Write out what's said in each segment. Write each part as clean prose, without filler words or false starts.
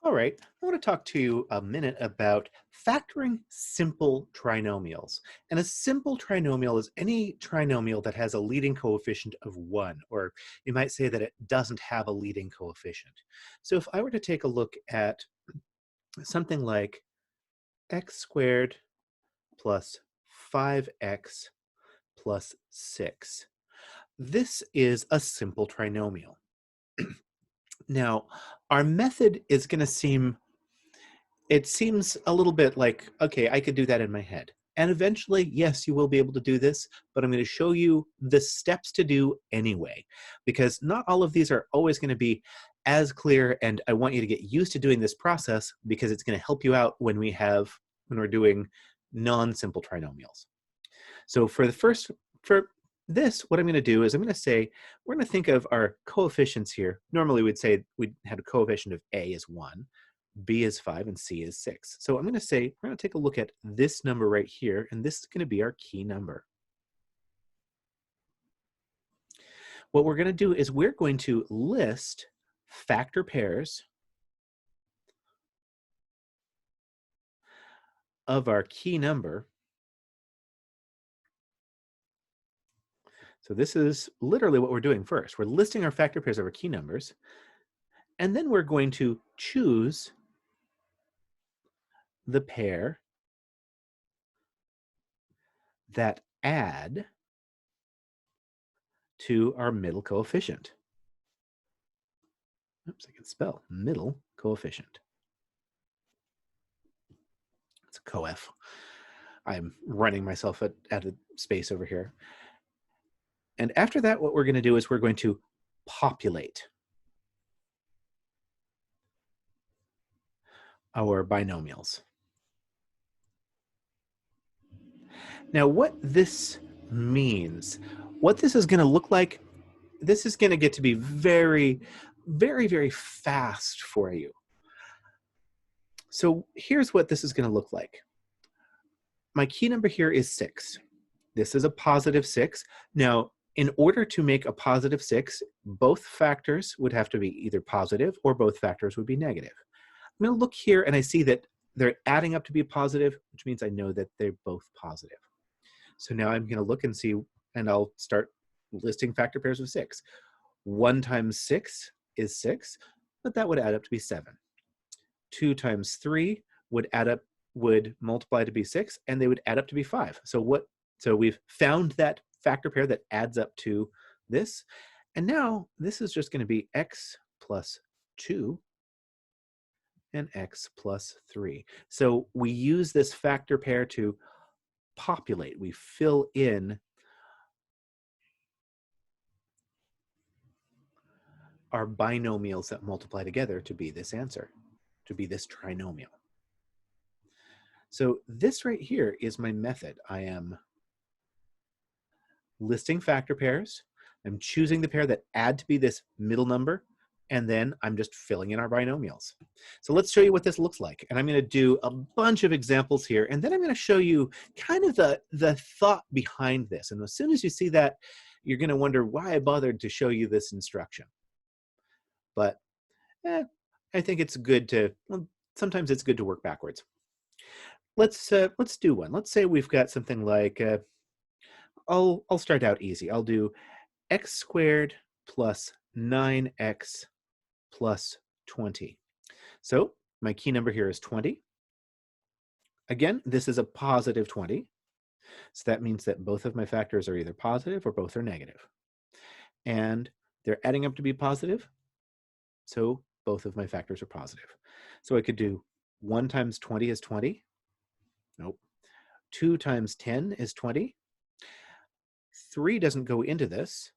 All right, I want to talk to you a minute about factoring simple trinomials. And a simple trinomial is any trinomial that has a leading coefficient of 1, or you might say that it doesn't have a leading coefficient. So if I were to take a look at something like x squared plus 5x plus 6, this is a simple trinomial. Now, our method is going to it seems a little bit like, okay, I could do that in my head. And eventually, yes, you will be able to do this, but I'm going to show you the steps to do anyway, because not all of these are always going to be as clear, and I want you to get used to doing this process because it's going to help you out when we're doing non-simple trinomials. So for this, what I'm going to do is I'm going to say, we're going to think of our coefficients here. Normally we'd say we'd have a coefficient of A is 1, B is 5, and C is 6. So I'm going to say, we're going to take a look at this number right here, and this is going to be our key number. What we're going to do is we're going to list factor pairs of our key number. So this is literally what we're doing first. We're listing our factor pairs of our key numbers, and then we're going to choose the pair that add to our middle coefficient. Oops, I can spell middle coefficient. It's a coef. I'm running myself out of space over here. And after that, what we're going to do is we're going to populate our binomials. Now, what this means, what this is going to look like, this is going to get to be very, very, very fast for you. So here's what this is going to look like. My key number here is 6. This is a positive 6. Now, in order to make a positive 6, both factors would have to be either positive or both factors would be negative. I'm going to look here and I see that they're adding up to be positive, which means I know that they're both positive. So now I'm going to look and see, and I'll start listing factor pairs of 6. 1 times 6 is 6, but that would add up to be 7. 2 times 3 would multiply to be 6, and they would add up to be 5. So we've found that factor pair that adds up to this, and now this is just going to be x plus 2 and x plus 3. So we use this factor pair to populate. We fill in our binomials that multiply together to be this answer, to be this trinomial. So this right here is my method. I am listing factor pairs. I'm choosing the pair that add to be this middle number, and then I'm just filling in our binomials. So let's show you what this looks like. And I'm going to do a bunch of examples here, and then I'm going to show you kind of the thought behind this. And as soon as you see that, you're going to wonder why I bothered to show you this instruction. But I think it's good to, well, sometimes it's good to work backwards. Let's do one. Let's say we've got something like, I'll start out easy. I'll do x squared plus 9x plus 20. So my key number here is 20. Again, this is a positive 20. So that means that both of my factors are either positive or both are negative. And they're adding up to be positive. So both of my factors are positive. So I could do 1 times 20 is 20. Nope. 2 times 10 is 20. 3 doesn't go into this.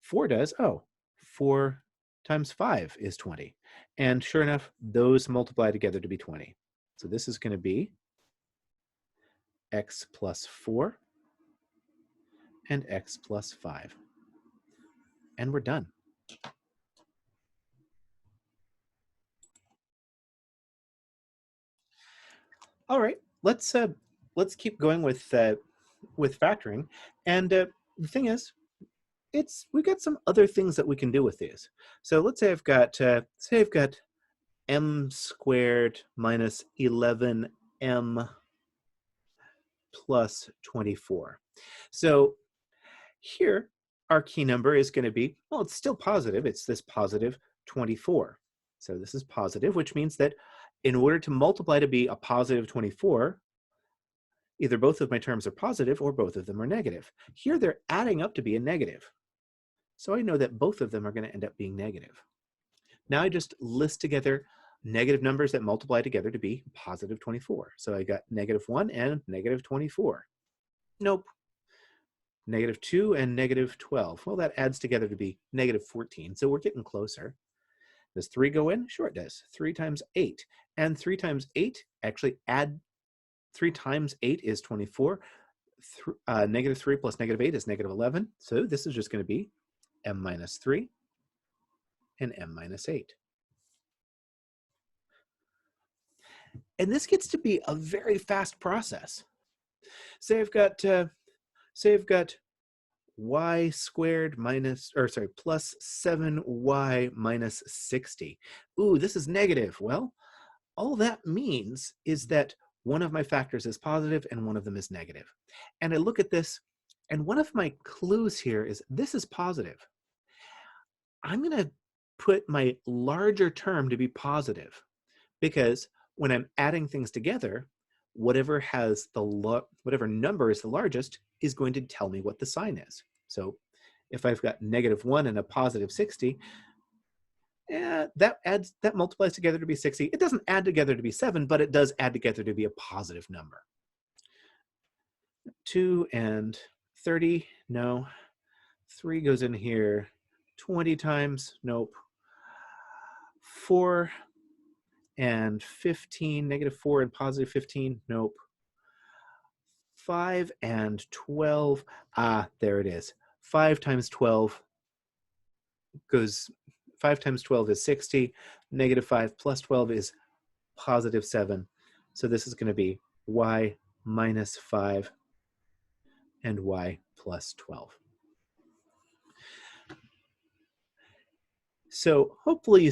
4 does. Oh, 4 times 5 is 20. And sure enough, those multiply together to be 20. So this is going to be x plus 4 and x plus 5. And we're done. All right, let's keep going with factoring. And the thing is, we've got some other things that we can do with these. So let's say I've got m squared minus 11m plus 24. So here, our key number is going to be, well, it's still positive. It's this positive 24. So this is positive, which means that in order to multiply to be a positive 24, either both of my terms are positive or both of them are negative. Here, they're adding up to be a negative. So I know that both of them are going to end up being negative. Now I just list together negative numbers that multiply together to be positive 24. So I got -1 and -24. Nope. -2 and -12. Well, that adds together to be -14. So we're getting closer. Does 3 go in? Sure it does. 3 times 8. And 3 times 8, actually add 3 times 8 is 24. -3 plus -8 is -11. So this is just going to be m minus 3 and m minus 8. And this gets to be a very fast process. Say I've got y squared plus 7y minus 60. Ooh, this is negative. Well, all that means is that one of my factors is positive and one of them is negative. And I look at this, and one of my clues here is this is positive. I'm going to put my larger term to be positive, because when I'm adding things together, whatever number is the largest is going to tell me what the sign is. So if I've got -1 and a positive 60, that multiplies together to be 60. It doesn't add together to be 7, but it does add together to be a positive number. 2 and 30, no. 3 goes in here 20 times, nope. 4 and 15, -4 and positive 15, nope. 5 and 12, there it is. 5 times 12 is 60, -5 plus 12 is positive 7. So this is going to be y minus 5 and y plus 12. So hopefully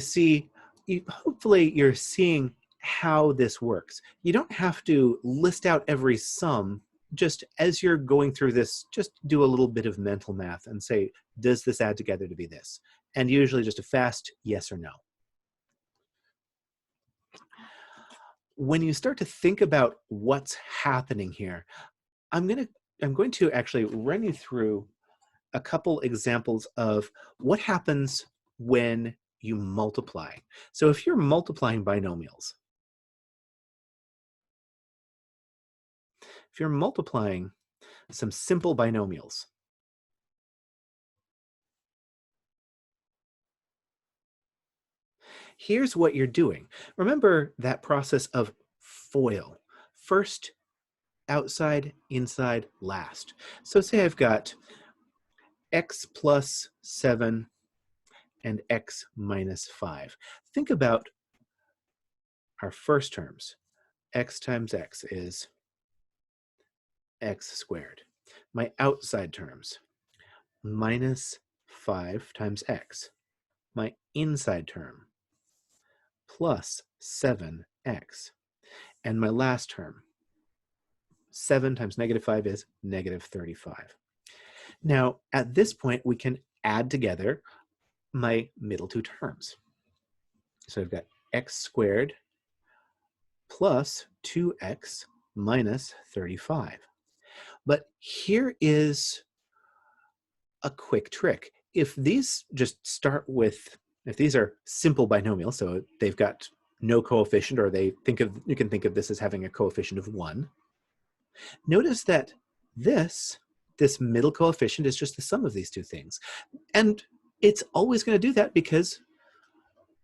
you're seeing how this works. You don't have to list out every sum. Just as you're going through this, just do a little bit of mental math and say, does this add together to be this? And usually just a fast yes or no. When you start to think about what's happening here, I'm going to actually run you through a couple examples of what happens when you multiply. So if you're multiplying binomials, if you're multiplying some simple binomials, here's what you're doing. Remember that process of FOIL. First, outside, inside, last. So say I've got x plus 7 and x minus 5. Think about our first terms. X times x is x squared. My outside terms, minus 5 times x. My inside term, plus 7x. And my last term, 7 times -5 is -35. Now, at this point, we can add together my middle two terms. So I've got x squared plus 2x minus 35. But here is a quick trick. If these if these are simple binomials, so they've got no coefficient, or you can think of this as having a coefficient of 1. Notice that this middle coefficient is just the sum of these two things. And it's always going to do that because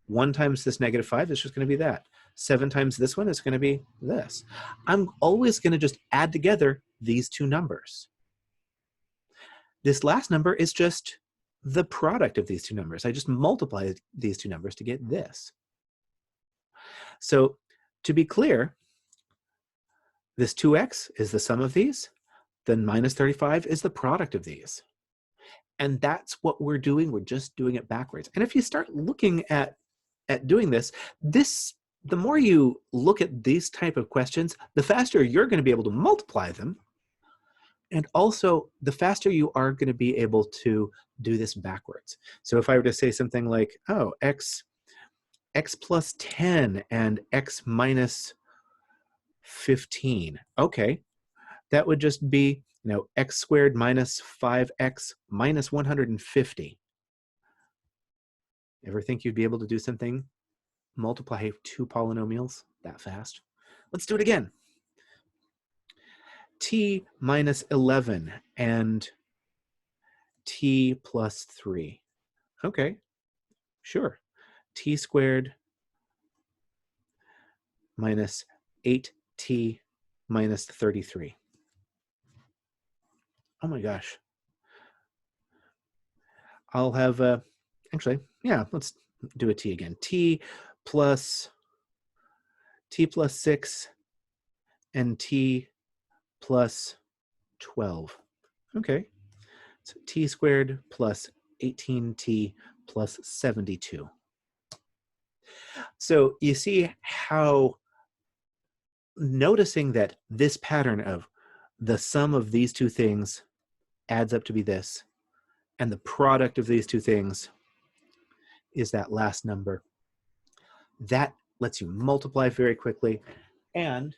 1 times this -5 is just going to be that. 7 times this one is going to be this. I'm always going to just add together these two numbers. This last number is just the product of these two numbers. I just multiply these two numbers to get this. So to be clear, this 2x is the sum of these, then -35 is the product of these. And that's what we're doing. We're just doing it backwards. And if you start looking at at doing this, the more you look at these type of questions, the faster you're going to be able to multiply them. And also, the faster you are going to be able to do this backwards. So if I were to say something like, oh, x plus 10 and x minus 15. Okay, that would just be, x squared minus 5x minus 150. Ever think you'd be able to do something, multiply two polynomials that fast? Let's do it again. T minus 11 and t plus 3. Okay, sure. T squared minus 8t minus 33. Oh my gosh. I'll have, actually, yeah, let's do a t again. T plus 6 and t plus 12. Okay, so t squared plus 18t plus 72. So you see how noticing that this pattern of the sum of these two things adds up to be this, and the product of these two things is that last number. That lets you multiply very quickly. And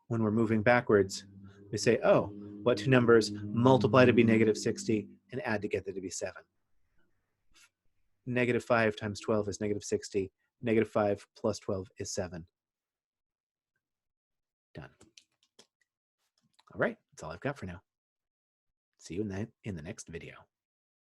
when we're moving backwards, we say, oh, what two numbers multiply to be negative 60 and add together to be 7? Negative 5 times 12 is negative 60. Negative 5 plus 12 is 7. Done. All right, that's all I've got for now. See you in the next video.